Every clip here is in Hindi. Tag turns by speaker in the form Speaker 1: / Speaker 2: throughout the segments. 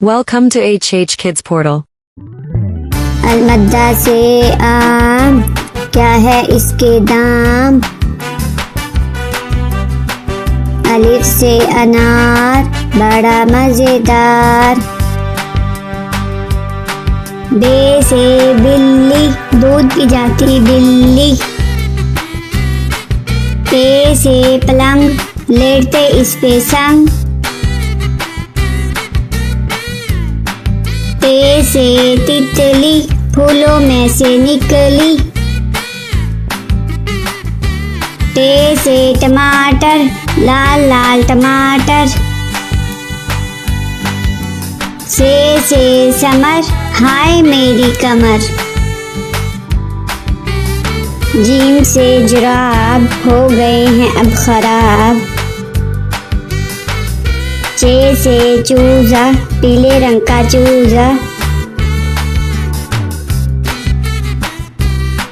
Speaker 1: Welcome to HH Kids Portal.
Speaker 2: अलमद्दा से आम, क्या है इसके दाम। अलिफ से अनार, बड़ा मजेदार। बे से बिल्ली, दूध पी जाती बिल्ली। पे से पलंग, लेटते इस पे संग। ते से तितली, फूलों में से निकली। टे से टमाटर, लाल लाल टमाटर। से समर, हाय मेरी कमर। जीम से जुराब, हो गए हैं अब खराब। चे से चूजा, पीले रंग का चूजा।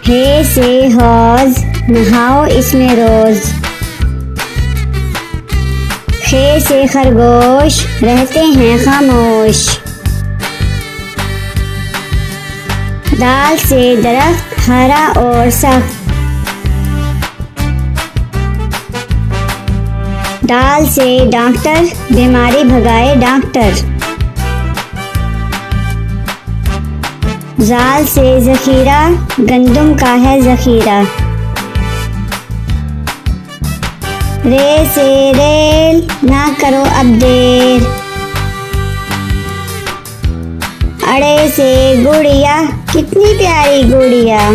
Speaker 2: हे से हौज, नहाओ इसमें रोज। खे से खरगोश, रहते हैं खामोश। दाल से दरख्त, हरा और सख्त। दाल से डॉक्टर, बीमारी भगाए डॉक्टर। जाल से जखीरा, गंदुम का है जखीरा। रे से रेल, ना करो अब देर। अड़े से गुड़िया, कितनी प्यारी गुड़िया।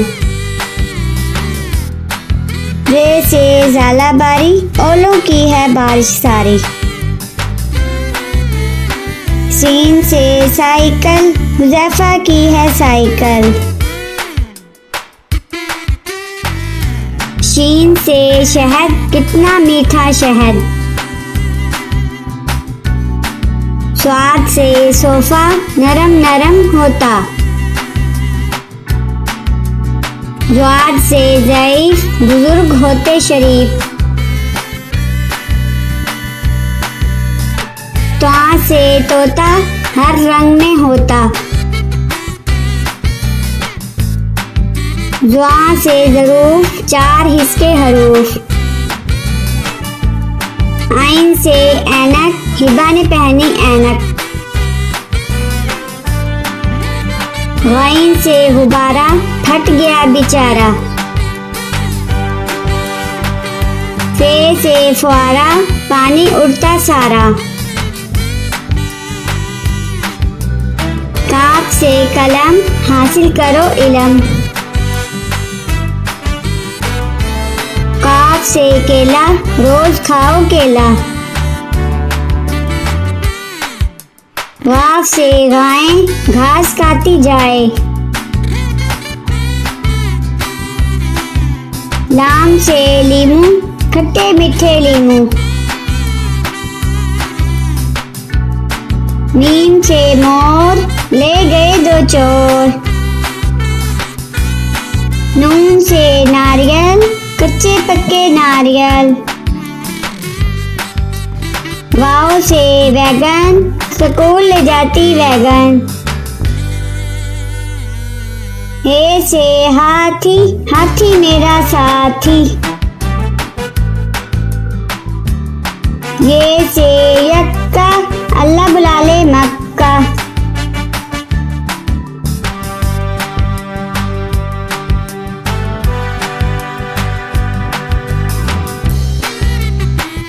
Speaker 2: रे से झालाबारी, ओलों की है बारिश सारी। सीन से साइकिल, हुज़ैफा की है साइकिल। शीन से शहद, कितना मीठा शहद। स्वाद से सोफा, नरम नरम होता। ज्वाद से ज़ईफ, बुजुर्ग होते शरीफ। त्वा से तोता, हर रंग में होता। ज्वा से ज़रूफ, चार हिस्से हरूफ। आइन से ऐनक, हिबा ने पहनी ऐनक। गईन से गुब्बारा, फट गया बेचारा। फे से फुआरा, पानी उड़ता सारा। काफ से कलम, हासिल करो इलम। काफ से केला, रोज खाओ केला। वाफ से गाय, घास खाती जाए। लाम से लीमू, खट्टे मीठे लीमू। मीम से मोर, ले गए दो चोर। नून से नारियल, कच्चे पक्के नारियल। वाव से वैगन, स्कूल ले जाती वैगन। हे से हाथी, हाथी मेरा साथी। ये से यक्का, अल्लाह बुला ले